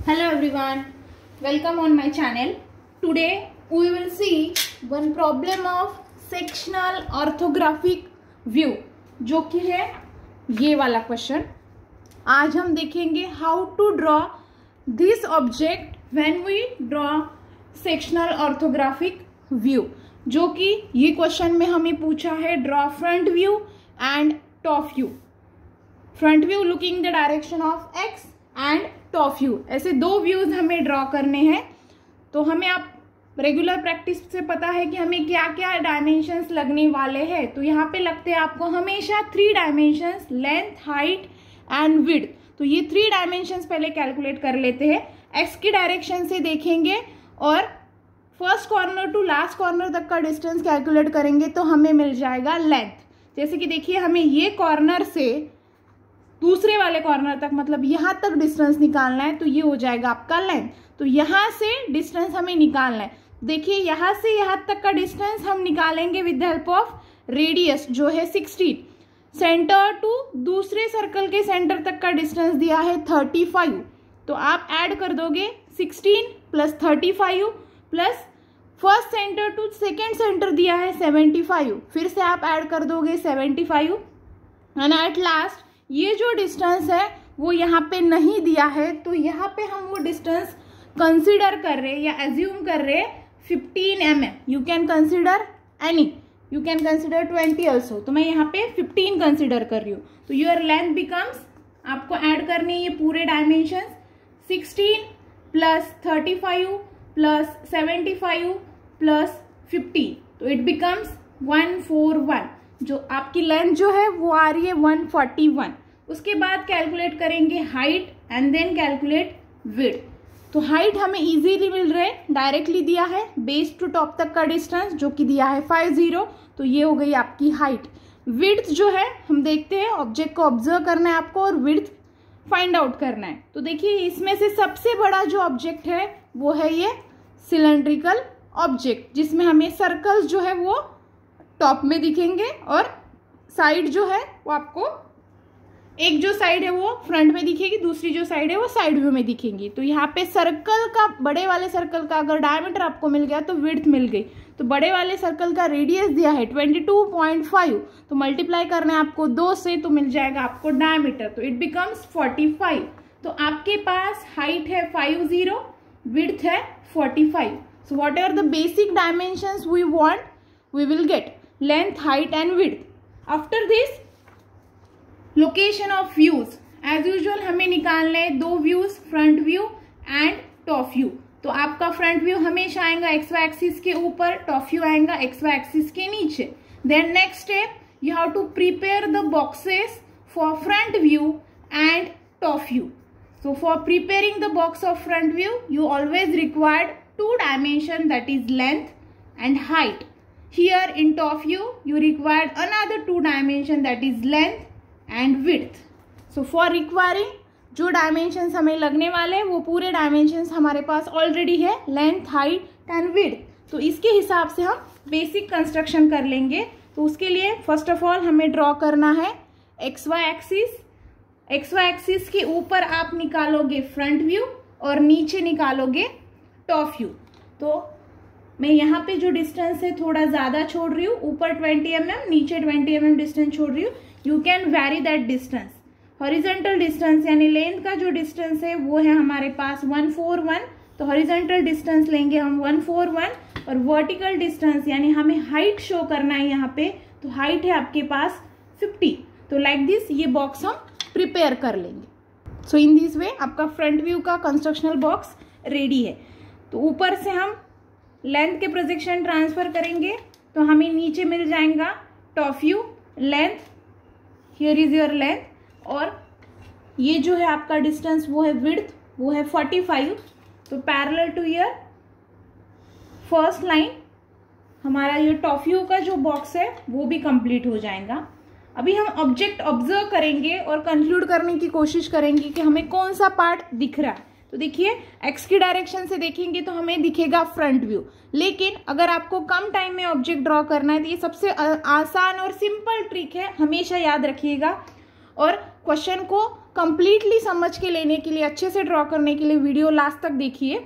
Hello everyone, welcome on my channel. Today we will see one problem of sectional orthographic view, जो कि है ये वाला question. आज हम देखेंगे how to draw this object when we draw sectional orthographic view, जो कि ये क्वेश्चन में हमें पूछा है draw front view and top view. Front view looking the direction of x and top view, ऐसे दो व्यूज हमें ड्रॉ करने हैं. तो हमें आप रेगुलर प्रैक्टिस से पता है कि हमें क्या क्या डायमेंशंस लगने वाले हैं. तो यहाँ पे लगते हैं आपको हमेशा 3 dimensions, length, height and width. तो ये 3 डायमेंशंस पहले कैलकुलेट कर लेते हैं. एक्स की डायरेक्शन से देखेंगे और first corner to last corner तक का डिस्टेंस कैलकुलेट करेंगे तो हमें मिल जाएगा लेंथ. जैसे कि देखिए हमें ये कॉर्नर से दूसरे वाले कॉर्नर तक, मतलब यहाँ तक डिस्टेंस निकालना है, तो ये हो जाएगा आपका लेंथ. तो यहाँ से डिस्टेंस हमें निकालना है. देखिए यहाँ से यहाँ तक का डिस्टेंस हम निकालेंगे with the help of radius जो है 16. सेंटर टू दूसरे सर्कल के सेंटर तक का डिस्टेंस दिया है 35. तो आप ऐड कर दोगे 16 plus 35 plus first center to second center दिया है 75. फिर से आप ऐड कर दोगे 75 एंड एट लास्ट ये जो डिस्टेंस है वो यहाँ पे नहीं दिया है, तो यहाँ पे हम वो डिस्टेंस कंसीडर कर रहे हैं या एज्यूम कर रहे हैं 15 mm. You can consider any, you can consider 20 also. तो मैं यहाँ पे 15 कंसीडर कर रही हूँ. तो योर लेंथ बिकम्स, आपको ऐड करने ये पूरे डायमेंशन 16 प्लस 35 प्लस 75 प्लस 50. तो इट बिकम्स 141. जो आपकी लेंथ जो है वो आ रही है 141. उसके बाद कैलकुलेट करेंगे height and then calculate width. तो हाइट हमें इजीली मिल रहा है, डायरेक्टली दिया है बेस टू टॉप तक का डिस्टेंस जो कि दिया है 50. तो ये हो गई आपकी हाइट. विड्थ जो है हम देखते हैं, ऑब्जेक्ट को ऑब्जर्व करना है आपको और विड्थ फाइंड आउट करना है. तो देखिए इसमें से सबसे बड़ा जो ऑब्जेक्ट है वो है ये सिलेंड्रिकल ऑब्जेक्ट, जिसमें हमें सर्कल्स जो है वो टॉप में दिखेंगे और साइड जो है वो आपको, एक जो साइड है वो फ्रंट में दिखेगी, दूसरी जो साइड है वो साइड व्यू में दिखेंगी. तो यहाँ पे सर्कल का, बड़े वाले सर्कल का अगर डायमीटर आपको मिल गया तो विड्थ मिल गई. तो बड़े वाले सर्कल का रेडियस दिया है 22.5. तो मल्टीप्लाई करना है आपको 2 से, तो मिल जाएगा आपको डायमीटर. तो इट बिकम्स 45. तो आपके पास हाइट है 50, विड्थ है 45. So what are the basic dimensions we want, we will get length, height and width. After this, location of views. As usual हमें निकालना है 2 views, front view and top view. तो आपका front view हमेशा आएगा XY axis के ऊपर, top view आएगा XY axis के नीचे. Then next step, you have to prepare the boxes for front view and top view. So for preparing the box of front view, you always required 2 dimension, that is length and height. Here in top view you required another 2 dimension, that is length and width. So for requiring जो dimensions हमें लगने वाले हैं वो पूरे dimensions हमारे पास already है, length, height and width. तो इसके हिसाब से हम basic construction कर लेंगे. तो उसके लिए first of all हमें draw करना है XY axis. XY axis के ऊपर आप निकालोगे front view और नीचे निकालोगे top view. तो मैं यहाँ पे जो डिस्टेंस है थोड़ा ज़्यादा छोड़ रही हूँ, ऊपर 20 mm, नीचे 20 mm डिस्टेंस छोड़ रही हूँ. You can vary that distance. Horizontal distance यानी लेंथ का जो डिस्टेंस है वो है हमारे पास 141. तो हॉरिजेंटल डिस्टेंस लेंगे हम 141 और वर्टिकल डिस्टेंस यानी हमें हाइट शो करना है यहाँ पे, तो हाइट है आपके पास 50. तो लाइक दिस ये बॉक्स हम प्रिपेयर कर लेंगे. सो इन दिस वे आपका फ्रंट व्यू का कंस्ट्रक्शनल बॉक्स रेडी है. तो ऊपर से हम लेंथ के प्रोजेक्शन ट्रांसफर करेंगे तो हमें नीचे मिल जाएगा top view, length, here is your length, और ये जो है आपका डिस्टेंस वो है विड्थ, वो है 45. तो parallel two year first line हमारा ये टॉप व्यू का जो बॉक्स है वो भी कंप्लीट हो जाएगा. अभी हम ऑब्जेक्ट ऑब्जर्व करेंगे और कंक्लूड करने की कोशिश करेंगे कि हमें कौन सा पार्ट दिख रहा है. तो देखिए एक्स की डायरेक्शन से देखेंगे तो हमें दिखेगा फ्रंट व्यू, लेकिन अगर आपको कम टाइम में ऑब्जेक्ट ड्रॉ करना है तो ये सबसे आसान और सिंपल ट्रिक है, हमेशा याद रखिएगा. और क्वेश्चन को कंप्लीटली समझ के लेने के लिए, अच्छे से ड्रॉ करने के लिए वीडियो लास्ट तक देखिए।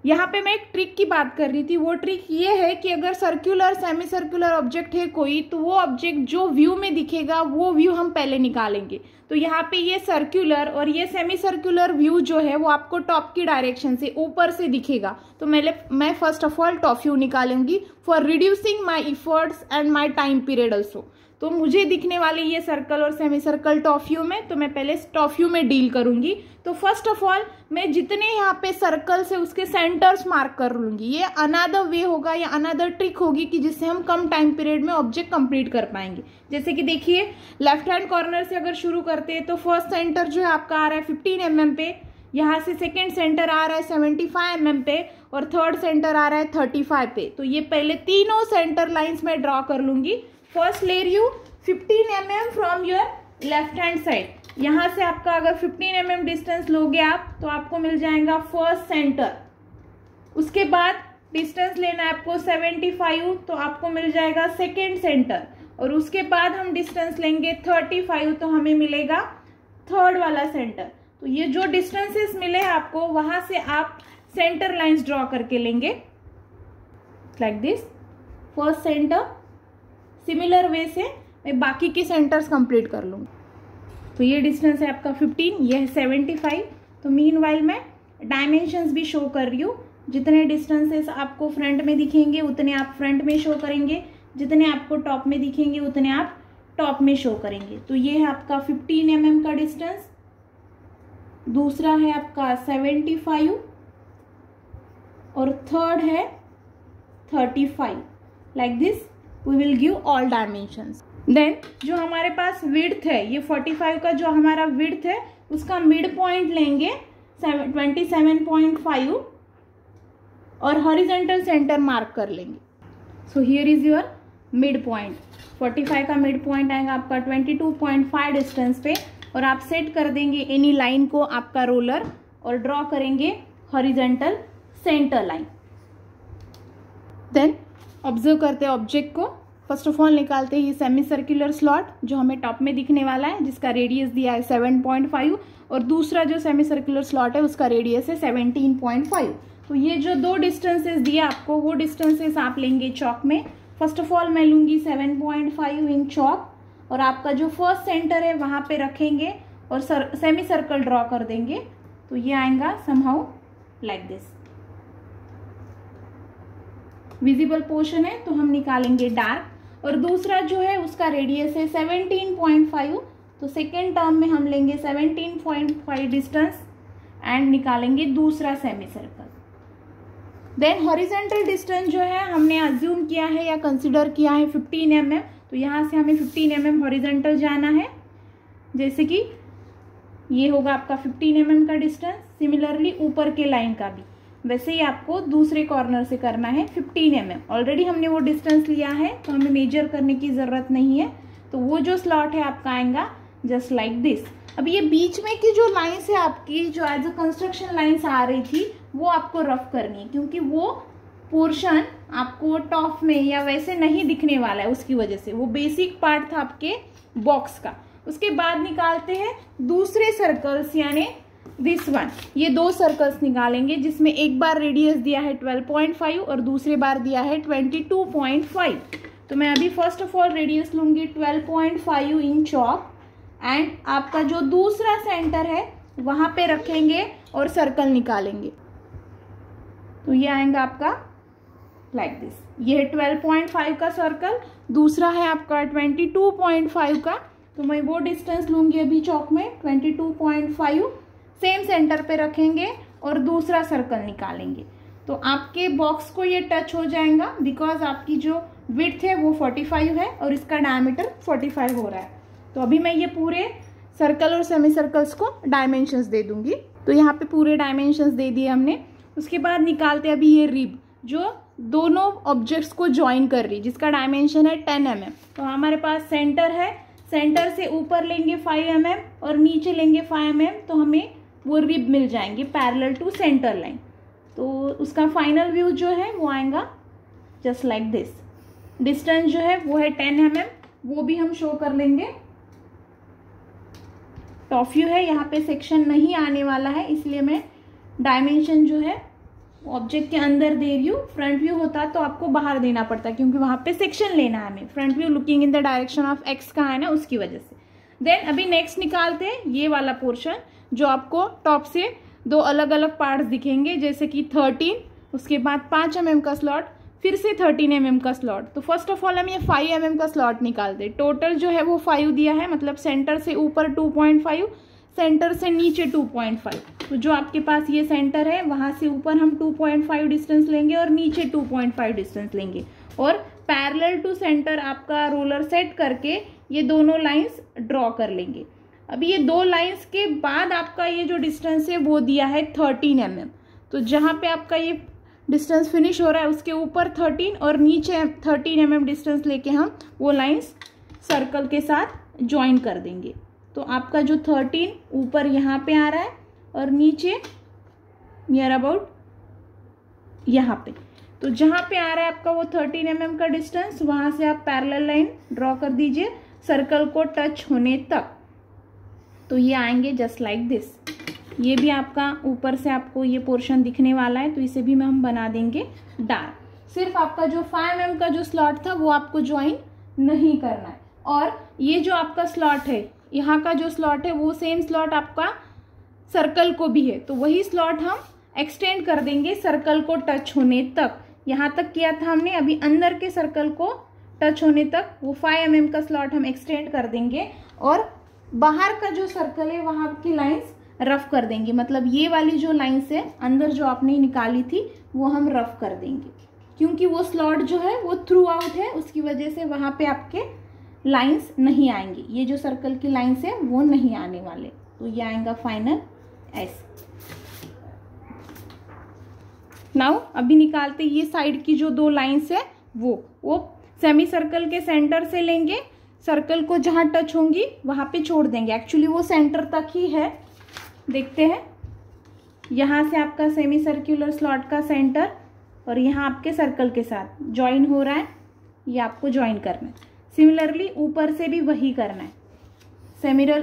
यहाँ पे मैं एक ट्रिक की बात कर रही थी। वो ट्रिक ये है कि अगर सर्कुलर सेमी सर्कुलर ऑब्जेक्ट है कोई, तो वो ऑब्जेक्ट जो व्यू में दिखेगा वो व्यू हम पहले निकालेंगे। तो यहाँ पे ये सर्कुलर और ये सेमी सर्कुलर व्यू जो है वो आपको टॉप की डायरेक्शन से, ऊपर से दिखेगा। तो मैं first of all top view निकालूंगी for reducing my efforts and my time period also. तो मुझे दिखने वाले ये सर्कल और सेमी सर्कल टॉप व्यू में, तो मैं पहले टॉप व्यू में डील करूंगी। तो फर्स्ट ऑफ ऑल मैं जितने यहाँ पे सर्कल्स है उसके सेंटर्स मार्क कर लूंगी। ये अनदर वे होगा या अनदर ट्रिक होगी कि जिससे हम कम टाइम पीरियड में ऑब्जेक्ट कंप्लीट कर पाएंगे। जैसे कि देखिए, लेफ्ट हैंड कॉर्नर से अगर शुरू करते हैं तो फर्स्ट सेंटर जो है आपका आ रहा है 15 mm पे, यहाँ से सेकेंड सेंटर आ रहा है 75 mm पे और थर्ड सेंटर आ रहा है 35 पे। तो ये पहले तीनों सेंटर लाइन्स में ड्रॉ कर लूंगी। First layer you 15 mm from your left hand side. यहाँ से आपका अगर 15 mm डिस्टेंस लोगे आप तो आपको मिल जाएगा फर्स्ट सेंटर। उसके बाद डिस्टेंस लेना है आपको 75, तो आपको मिल जाएगा सेकेंड सेंटर। और उसके बाद हम डिस्टेंस लेंगे 35, तो हमें मिलेगा थर्ड वाला सेंटर। तो ये जो डिस्टेंसेस मिले आपको, वहां से आप सेंटर लाइंस ड्रॉ करके लेंगे like this, first centre. Similar way से मैं बाकी के सेंटर्स कंप्लीट कर लूंगी। तो ये डिस्टेंस है आपका 15, ये है 75। तो मीनवाइल मैं डायमेंशंस भी शो कर रही हूँ। जितने डिस्टेंसेस आपको फ्रंट में दिखेंगे उतने आप फ्रंट में शो करेंगे, जितने आपको टॉप में दिखेंगे उतने आप टॉप में शो करेंगे। तो ये है आपका 15 mm का डिस्टेंस, दूसरा है आपका 75 और थर्ड है 35। Like this we will give all dimensions. Then जो हमारे पास विड्थ है, ये 45 का जो हमारा विड्थ है उसका मिड पॉइंट लेंगे 27.5 और हॉरिजॉन्टल सेंटर मार्क कर लेंगे। So here is your mid point. 45 का मिड पॉइंट आएगा आपका 22.5 डिस्टेंस पे और आप सेट कर देंगे एनी लाइन को आपका रोलर और ड्रॉ करेंगे horizontal center line. Then observe करते हैं ऑब्जेक्ट को। फर्स्ट ऑफ ऑल निकालते हैं ये सेमी सर्कुलर स्लॉट जो हमें टॉप में दिखने वाला है, जिसका रेडियस दिया है 7.5 और दूसरा जो सेमी सर्कुलर स्लॉट है उसका रेडियस है 17.5। तो ये जो दो डिस्टेंसेस दिया आपको, वो डिस्टेंसेस आप लेंगे चॉक में। फर्स्ट ऑफ ऑल मैं लूंगी 7.5 इन चॉक और आपका जो फर्स्ट सेंटर है वहां पे रखेंगे और सेमी सर्कल ड्रॉ कर देंगे। तो ये आएगा somehow like this. Visible portion है तो हम निकालेंगे डार्क, और दूसरा जो है उसका रेडियस है 17.5। तो सेकेंड टर्म में हम लेंगे 17.5 डिस्टेंस एंड निकालेंगे दूसरा semi circle. Then horizontal distance जो है हमने अज्यूम किया है या कंसिडर किया है 15 mm। तो यहाँ से हमें 15 mm हॉरिजॉन्टल जाना है। जैसे कि ये होगा आपका 15 mm का डिस्टेंस। सिमिलरली ऊपर के लाइन का भी वैसे ही आपको दूसरे कॉर्नर से करना है 15 mm। ऑलरेडी हमने वो डिस्टेंस लिया है तो हमें मेजर करने की ज़रूरत नहीं है। तो वो जो स्लॉट है आपका आएगा जस्ट लाइक दिस। अब ये बीच में की जो लाइन्स है आपकी, जो एज अ कंस्ट्रक्शन लाइन्स आ रही थी, वो आपको रफ करनी है, क्योंकि वो पोर्शन आपको टॉप में या वैसे नहीं दिखने वाला है। उसकी वजह से वो बेसिक पार्ट था आपके बॉक्स का। उसके बाद निकालते हैं दूसरे सर्कल्स, यानी दिस वन। ये दो सर्कल्स निकालेंगे जिसमें एक बार रेडियस दिया है 12.5 और दूसरे बार दिया है 22.5। तो मैं अभी फर्स्ट ऑफ ऑल रेडियस लूंगी 12.5 इन चॉक एंड आपका जो दूसरा सेंटर है वहां पे रखेंगे और सर्कल निकालेंगे। तो ये आएगा आपका लाइक दिस। ये है 12.5 का सर्कल, दूसरा है आपका 22.5 का। तो मैं वो डिस्टेंस लूंगी अभी चौक में 22.5, सेम सेंटर पे रखेंगे और दूसरा सर्कल निकालेंगे। तो आपके बॉक्स को ये टच हो जाएगा बिकॉज आपकी जो विड्थ है वो 45 है और इसका डायमीटर 45 हो रहा है। तो अभी मैं ये पूरे सर्कल और सेमी सर्कल्स को डायमेंशंस दे दूंगी। तो यहाँ पे पूरे डायमेंशंस दे दिए हमने। उसके बाद निकालते हैं अभी ये रिब जो दोनों ऑब्जेक्ट्स को ज्वाइन कर रही, जिसका डायमेंशन है 10 mm। तो हमारे पास सेंटर है, सेंटर से ऊपर लेंगे 5 mm और नीचे लेंगे 5 mm। तो हमें वो रिब मिल जाएंगे पैरेलल टू सेंटर लाइन। तो उसका फाइनल व्यू जो है वो आएगा जस्ट लाइक दिस। डिस्टेंस जो है वो है 10 mm, वो भी हम शो कर लेंगे। टॉप व्यू है, यहाँ पे सेक्शन नहीं आने वाला है, इसलिए मैं डायमेंशन जो है ऑब्जेक्ट के अंदर दे रही हूँ। फ्रंट व्यू होता तो आपको बाहर देना पड़ता क्योंकि वहाँ पे सेक्शन लेना है हमें। Front view looking in the direction of x का है ना, उसकी वजह से। देन अभी नेक्स्ट निकालते हैं ये वाला पोर्शन जो आपको टॉप से दो अलग अलग पार्ट्स दिखेंगे, जैसे कि 13, उसके बाद 5 mm का स्लॉट, फिर से 13 mm का स्लॉट। तो फर्स्ट ऑफ ऑल हम ये 5 mm का स्लॉट निकालते। टोटल जो है वो 5 दिया है, मतलब सेंटर से ऊपर 2.5, सेंटर से नीचे 2.5। तो जो आपके पास ये सेंटर है वहां से ऊपर हम 2.5 डिस्टेंस लेंगे और नीचे 2.5 डिस्टेंस लेंगे, और पैरेलल टू सेंटर आपका रोलर सेट करके ये दोनों लाइंस ड्रॉ कर लेंगे। अभी ये दो लाइंस के बाद आपका ये जो डिस्टेंस है वो दिया है 13 mm। तो जहाँ पे आपका ये डिस्टेंस फिनिश हो रहा है उसके ऊपर 13 और नीचे 13 mm डिस्टेंस लेके हम वो लाइंस सर्कल के साथ ज्वाइन कर देंगे। तो आपका जो 13 ऊपर यहाँ पे आ रहा है और नीचे नियर अबाउट यहाँ पे। तो जहाँ पे आ रहा है आपका वो 13 mm का डिस्टेंस, वहाँ से आप पैरेलल लाइन ड्रॉ कर दीजिए सर्कल को टच होने तक। तो ये आएंगे जस्ट लाइक दिस। ये भी आपका ऊपर से आपको ये पोर्शन दिखने वाला है, तो इसे भी हम बना देंगे डार्क। सिर्फ आपका जो 5 mm का जो स्लॉट था वो आपको ज्वाइन नहीं करना है। और ये जो आपका स्लॉट है, यहाँ का जो स्लॉट है वो सेम स्लॉट आपका सर्कल को भी है, तो वही स्लॉट हम एक्सटेंड कर देंगे सर्कल को टच होने तक। यहाँ तक किया था हमने, अभी अंदर के सर्कल को टच होने तक वो 5 mm का स्लॉट हम एक्सटेंड कर देंगे, और बाहर का जो सर्कल है वहाँ की लाइंस रफ कर देंगे। मतलब ये वाली जो लाइंस है अंदर जो आपने निकाली थी वो हम रफ कर देंगे, क्योंकि वो स्लॉट जो है वो थ्रू आउट है, उसकी वजह से वहाँ पे आपके लाइंस नहीं आएंगी। ये जो सर्कल की लाइंस है वो नहीं आने वाले। तो ये आएगा फाइनल ऐसे। नाउ अभी निकालते ये साइड की जो दो लाइंस है वो सेमी सर्कल के सेंटर से लेंगे, सर्कल को जहां टच होंगी वहां पे छोड़ देंगे। एक्चुअली वो सेंटर तक ही है, देखते हैं। यहाँ से आपका सेमी सर्कुलर स्लॉट का सेंटर और यहाँ आपके सर्कल के साथ ज्वाइन हो रहा है, ये आपको ज्वाइन करना है। सिमिलरली ऊपर से भी वही करना है,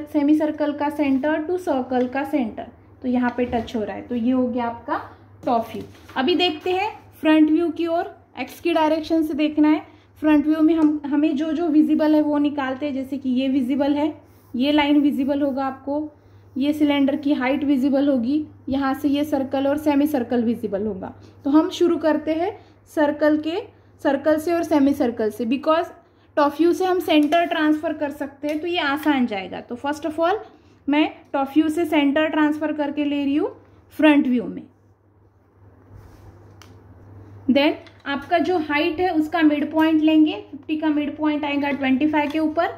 सेमी सर्कल का सेंटर टू सर्कल का सेंटर, तो यहाँ पे टच हो रहा है। तो ये हो गया आपका टॉप व्यू। अभी देखते हैं फ्रंट व्यू की ओर। एक्स की डायरेक्शन से देखना है। फ्रंट व्यू में हमें जो जो विजिबल है वो निकालते हैं, जैसे कि ये विजिबल है, ये लाइन विजिबल होगा आपको, ये सिलेंडर की हाइट विजिबल होगी, यहाँ से ये सर्कल और सेमी सर्कल विजिबल होगा। तो हम शुरू करते हैं सर्कल से और सेमी सर्कल से, बिकॉज टॉप व्यू से हम सेंटर ट्रांसफर कर सकते हैं, तो ये आसान जाएगा। तो फर्स्ट ऑफ ऑल मैं टॉप व्यू से सेंटर ट्रांसफर करके ले रही हूँ फ्रंट व्यू में। देन आपका जो हाइट है उसका मिड पॉइंट लेंगे, 50 का मिड पॉइंट आएगा 25 के ऊपर।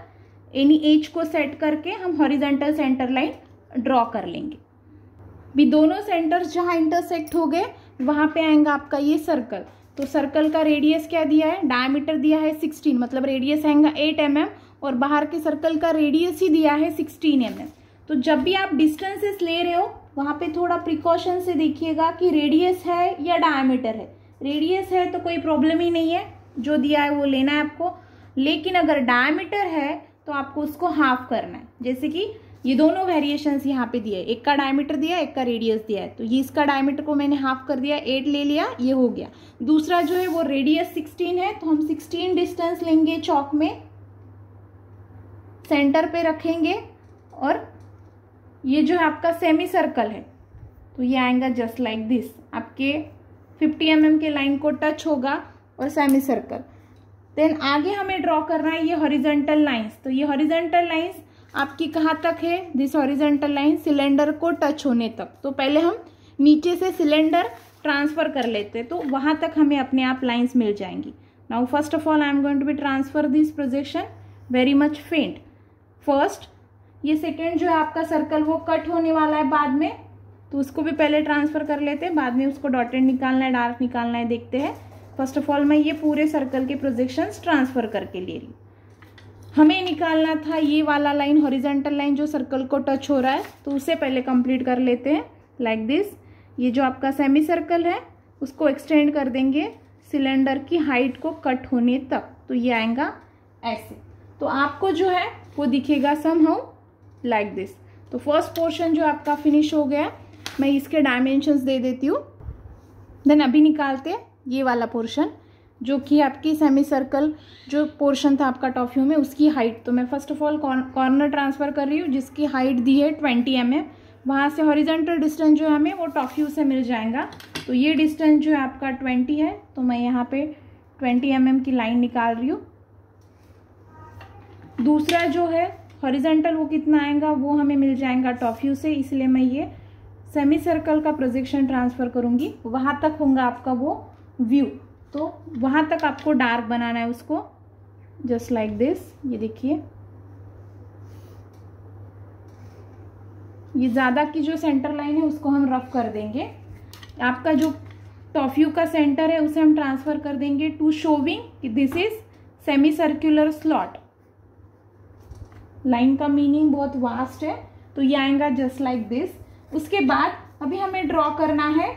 एनी एज को सेट करके हम हॉरिजॉन्टल सेंटर लाइन ड्रॉ कर लेंगे। भी दोनों सेंटर्स जहां इंटरसेक्ट हो गए वहां पे आएगा आपका ये सर्कल। तो सर्कल का रेडियस क्या दिया है, डायमीटर दिया है 16, मतलब रेडियस आएगा 8 mm, और बाहर के सर्कल का रेडियस ही दिया है 16 mm। तो जब भी आप डिस्टेंसेस ले रहे हो वहां पे थोड़ा प्रिकॉशन से देखिएगा कि रेडियस है या डायमीटर है। रेडियस है तो कोई प्रॉब्लम ही नहीं है, जो दिया है वो लेना है आपको। लेकिन अगर डायमीटर है तो आपको उसको हाफ करना है। जैसे कि ये दोनों वेरिएशंस यहाँ पे दिए, एक का डायमीटर दिया, एक का रेडियस दिया है। तो ये इसका डायमीटर को मैंने हाफ कर दिया, 8 ले लिया, ये हो गया। दूसरा जो है वो रेडियस 16 है, तो हम 16 डिस्टेंस लेंगे चौक में, सेंटर पे रखेंगे, और ये जो है आपका सेमी सर्कल है तो ये आएगा जस्ट लाइक दिस। आपके 50 mm के लाइन को टच होगा और सेमी सर्कल। देन आगे हमें ड्रॉ करना है ये हॉरिजॉन्टल लाइंस। तो ये हॉरिजॉन्टल लाइंस आपकी कहाँ तक है, दिस हॉरिजॉन्टल लाइन सिलेंडर को टच होने तक। तो पहले हम नीचे से सिलेंडर ट्रांसफर कर लेते हैं, तो वहां तक हमें अपने आप लाइंस मिल जाएंगी। Now first of all I am going to be transfer this projection very much faint first. ये सेकेंड जो है आपका सर्कल वो कट होने वाला है बाद में, तो उसको भी पहले ट्रांसफर कर लेते हैं, बाद में उसको डॉटेड निकालना है, डार्क निकालना है, देखते हैं। फर्स्ट ऑफ ऑल मैं ये पूरे सर्कल के प्रोजेक्शंस ट्रांसफर करके ले रही हूँ। हमें निकालना था ये वाला लाइन, हॉरिजॉन्टल लाइन जो सर्कल को टच हो रहा है, तो उसे पहले कंप्लीट कर लेते हैं लाइक दिस। ये जो आपका सेमी सर्कल है उसको एक्सटेंड कर देंगे सिलेंडर की हाइट को कट होने तक, तो ये आएगा ऐसे। तो आपको जो है वो दिखेगा समहाउ लाइक दिस। तो फर्स्ट पोर्शन जो आपका फिनिश हो गया, मैं इसके डायमेंशंस दे देती हूँ। देन अभी निकालते हैं ये वाला पोर्शन जो कि आपकी सेमी सर्कल जो पोर्शन था आपका टॉप व्यू में, उसकी हाइट। तो मैं first of all corner transfer कर रही हूँ जिसकी हाइट दी है 20 mm। वहाँ से हॉरिजॉन्टल डिस्टेंस जो है हमें वो टॉप व्यू से मिल जाएगा। तो ये डिस्टेंस जो है आपका 20 है, तो मैं यहाँ पे 20 mm की लाइन निकाल रही हूँ। दूसरा जो है हॉरिजॉन्टल वो कितना आएगा वो हमें मिल जाएगा टॉप व्यू से, इसलिए मैं ये सेमी सर्कल का प्रोजेक्शन ट्रांसफ़र करूँगी। वहाँ तक होगा आपका वो व्यू, तो वहाँ तक आपको डार्क बनाना है उसको, जस्ट लाइक दिस। ये देखिए, ये ज़्यादा की जो सेंटर लाइन है उसको हम रफ कर देंगे। आपका जो टॉप व्यू का सेंटर है उसे हम ट्रांसफ़र कर देंगे टू शोविंग कि this is semi circular slot. Line का मीनिंग बहुत वास्ट है, तो ये आएगा जस्ट लाइक दिस। उसके बाद अभी हमें ड्रॉ करना है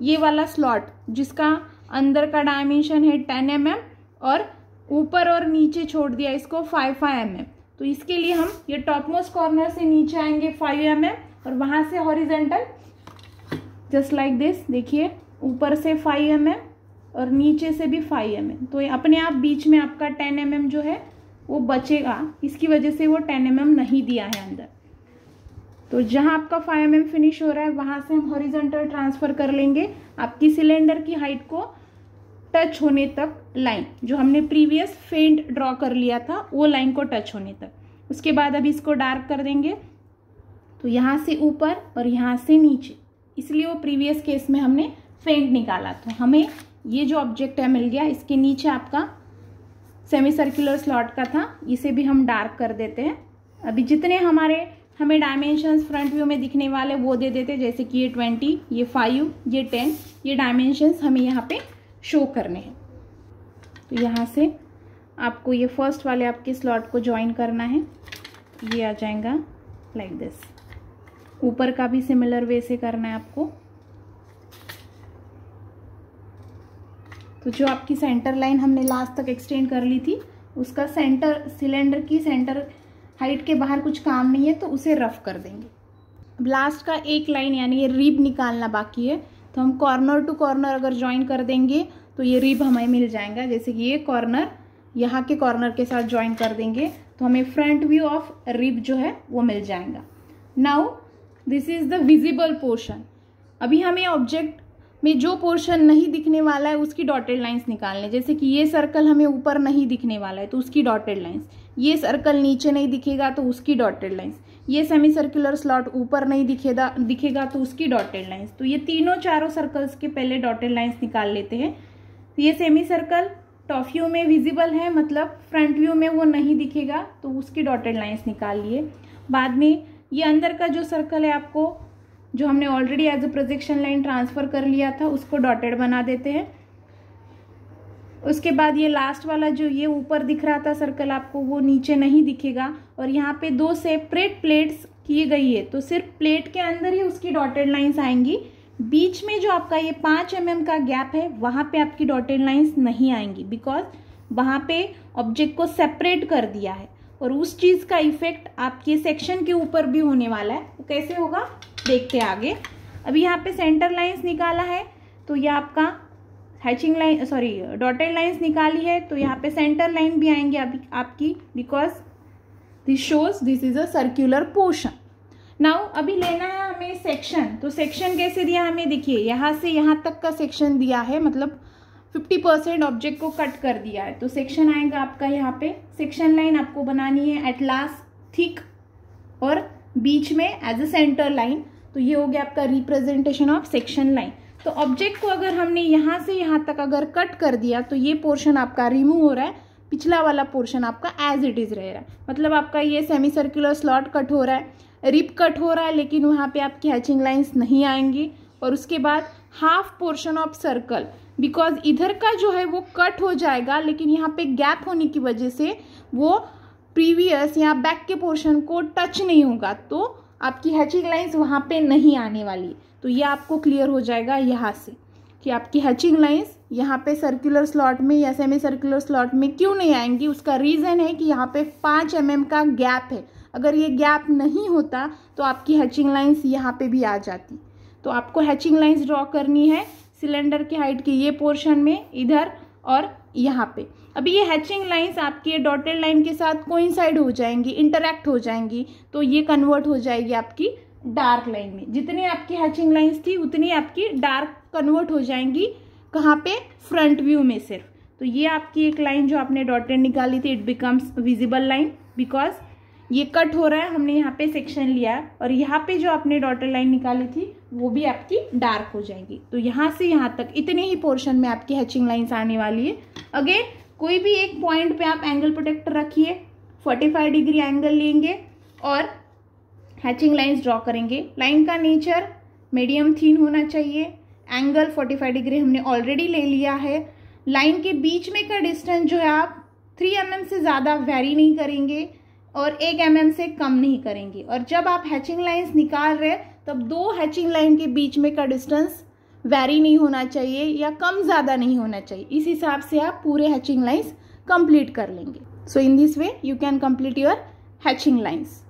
ये वाला स्लॉट जिसका अंदर का डायमेंशन है 10 mm और ऊपर और नीचे छोड़ दिया इसको 5 mm। तो इसके लिए हम ये टॉप मोस्ट कॉर्नर से नीचे आएंगे 5 mm और वहाँ से हॉरिजॉन्टल जस्ट लाइक दिस। देखिए, ऊपर से 5 mm और नीचे से भी 5 mm। तो अपने आप बीच में आपका 10 mm जो है वो बचेगा, इसकी वजह से वो 10 mm नहीं दिया है अंदर। तो जहाँ आपका 5 mm फिनिश हो रहा है वहाँ से हम हॉरिजॉन्टल ट्रांसफ़र कर लेंगे आपकी सिलेंडर की हाइट को टच होने तक, लाइन जो हमने प्रीवियस फेंट ड्रॉ कर लिया था वो लाइन को टच होने तक। उसके बाद अभी इसको डार्क कर देंगे, तो यहाँ से ऊपर और यहाँ से नीचे, इसलिए वो प्रीवियस केस में हमने फेंट निकाला। तो हमें ये जो ऑब्जेक्ट है मिल गया, इसके नीचे आपका सेमी सर्कुलर स्लॉट का था, इसे भी हम डार्क कर देते हैं। अभी जितने हमें डायमेंशंस फ्रंट व्यू में दिखने वाले वो दे देते, जैसे कि ये 20, ये 5, ये 10, ये डायमेंशंस हमें यहाँ पे शो करने हैं। तो यहाँ से आपको ये फर्स्ट वाले आपके स्लॉट को ज्वाइन करना है, ये आ जाएगा लाइक दिस। ऊपर का भी सिमिलर वे से करना है आपको। तो जो आपकी सेंटर लाइन हमने लास्ट तक एक्सटेंड कर ली थी, उसका सेंटर सिलेंडर की सेंटर हाइट के बाहर कुछ काम नहीं है, तो उसे रफ कर देंगे। अब लास्ट का एक लाइन यानी ये रिब निकालना बाकी है, तो हम कॉर्नर टू कॉर्नर अगर ज्वाइन कर देंगे तो ये रिब हमें मिल जाएगा। जैसे कि ये कॉर्नर यहाँ के कॉर्नर के साथ ज्वाइन कर देंगे तो हमें फ्रंट व्यू ऑफ रिब जो है वो मिल जाएगा। Now this is the visible portion. अभी हमें ऑब्जेक्ट में जो पोर्शन नहीं दिखने वाला है उसकी डॉटेड लाइंस निकालने। जैसे कि ये सर्कल हमें ऊपर नहीं दिखने वाला है तो उसकी डॉटेड लाइंस, ये सर्कल नीचे नहीं दिखेगा तो उसकी डॉटेड लाइंस, ये सेमी सर्कुलर स्लॉट ऊपर नहीं दिखेगा तो उसकी डॉटेड लाइंस। तो ये तीनों चारों सर्कल्स के पहले डॉटेड लाइंस निकाल लेते हैं। तो ये सेमी सर्कल टॉप व्यू में विजिबल है, मतलब फ्रंट व्यू में वो नहीं दिखेगा, तो उसकी डॉटेड लाइंस निकाल लिए। बाद में ये अंदर का जो सर्कल है आपको जो हमने already as a projection line transfer कर लिया था उसको डॉटेड बना देते हैं। उसके बाद ये लास्ट वाला जो ये ऊपर दिख रहा था सर्कल आपको वो नीचे नहीं दिखेगा, और यहाँ पे 2 सेपरेट प्लेट्स की गई है तो सिर्फ प्लेट के अंदर ही उसकी डॉटेड लाइंस आएंगी। बीच में जो आपका ये 5 mm का गैप है वहाँ पे आपकी डॉटेड लाइंस नहीं आएंगी, बिकॉज वहाँ पे ऑब्जेक्ट को सेपरेट कर दिया है। और उस चीज़ का इफेक्ट आपके सेक्शन के ऊपर भी होने वाला है। वो कैसे होगा देखते हैं आगे। अभी यहाँ पे सेंटर लाइंस निकाला है तो ये आपका हैचिंग लाइन डॉटेड लाइंस निकाली है, तो यहाँ पे सेंटर लाइन भी आएंगे आपकी, because this shows this is a circular portion. Now अभी लेना है हमें सेक्शन। तो सेक्शन कैसे दिया हमें, देखिए यहाँ से यहाँ तक का सेक्शन दिया है, मतलब 50% ऑब्जेक्ट को कट कर दिया है। तो सेक्शन आएगा आपका यहाँ पे। सेक्शन लाइन आपको बनानी है एट लास्ट थिक और बीच में एज अ सेंटर लाइन। तो ये हो गया आपका रिप्रेजेंटेशन ऑफ सेक्शन लाइन। तो ऑब्जेक्ट को अगर हमने यहाँ से यहाँ तक अगर कट कर दिया तो ये पोर्शन आपका रिमूव हो रहा है, पिछला वाला पोर्शन आपका एज इट इज रह रहा है। मतलब आपका ये सेमी सर्कुलर स्लॉट कट हो रहा है, रिप कट हो रहा है, लेकिन वहाँ पे आपकी हैचिंग लाइंस नहीं आएंगी। और उसके बाद half portion of circle, because इधर का जो है वो कट हो जाएगा, लेकिन यहाँ पे गैप होने की वजह से वो प्रीवियस या बैक के पोर्शन को टच नहीं होगा, तो आपकी हैचिंग लाइंस वहाँ पे नहीं आने वाली। तो ये आपको क्लियर हो जाएगा यहाँ से कि आपकी हैचिंग लाइंस यहाँ पे सर्कुलर स्लॉट में या सेमी सर्कुलर स्लॉट में क्यों नहीं आएंगी। उसका रीज़न है कि यहाँ पे 5 mm का गैप है। अगर ये गैप नहीं होता तो आपकी हैचिंग लाइंस यहाँ पे भी आ जाती। तो आपको हैचिंग लाइंस ड्रॉ करनी है सिलेंडर की हाइट के ये पोर्शन में, इधर और यहाँ पे। अभी ये हैचिंग लाइंस आपकी डॉटेड लाइन के साथ कोइंसाइड हो जाएंगी, इंटरैक्ट हो जाएंगी, तो ये कन्वर्ट हो जाएगी आपकी डार्क लाइन में। जितनी आपकी हैचिंग लाइंस थी उतनी आपकी डार्क कन्वर्ट हो जाएंगी, कहाँ पे, फ्रंट व्यू में सिर्फ। तो ये आपकी एक लाइन जो आपने डॉटेड निकाली थी, it becomes visible line because ये कट हो रहा है, हमने यहाँ पे सेक्शन लिया है, और यहाँ पे जो आपने डॉटेड लाइन निकाली थी वो भी आपकी डार्क हो जाएगी। तो यहाँ से यहाँ तक इतने ही पोर्शन में आपकी हैचिंग लाइंस आने वाली है। अगेन कोई भी एक पॉइंट पे आप एंगल प्रोटेक्टर रखिए, 45 डिग्री एंगल लेंगे और हैचिंग लाइंस ड्रॉ करेंगे। लाइन का नेचर मीडियम थिन होना चाहिए, एंगल 45 डिग्री हमने ऑलरेडी ले लिया है। लाइन के बीच में का डिस्टेंस जो है आप 3 mm से ज़्यादा वेरी नहीं करेंगे और 1 mm से कम नहीं करेंगे। और जब आप हैचिंग लाइंस निकाल रहे हैं तब 2 हैचिंग लाइन के बीच में का डिस्टेंस वेरी नहीं होना चाहिए या कम ज़्यादा नहीं होना चाहिए। इस हिसाब से आप पूरे हैचिंग लाइंस कंप्लीट कर लेंगे। So in this way you can complete your hatching lines.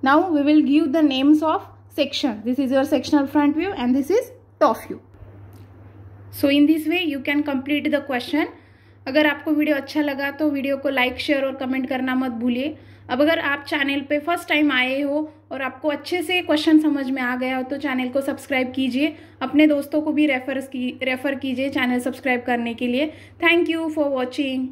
Now we will give the names of section. This is your sectional front view and this is top view. So in this way you can complete the question. अगर आपको video अच्छा लगा तो video को like, share और comment करना मत भूलिए। अब अगर आप चैनल पे फर्स्ट टाइम आए हो और आपको अच्छे से क्वेश्चन समझ में आ गया हो तो चैनल को सब्सक्राइब कीजिए, अपने दोस्तों को भी रेफर कीजिए चैनल सब्सक्राइब करने के लिए। Thank you for watching.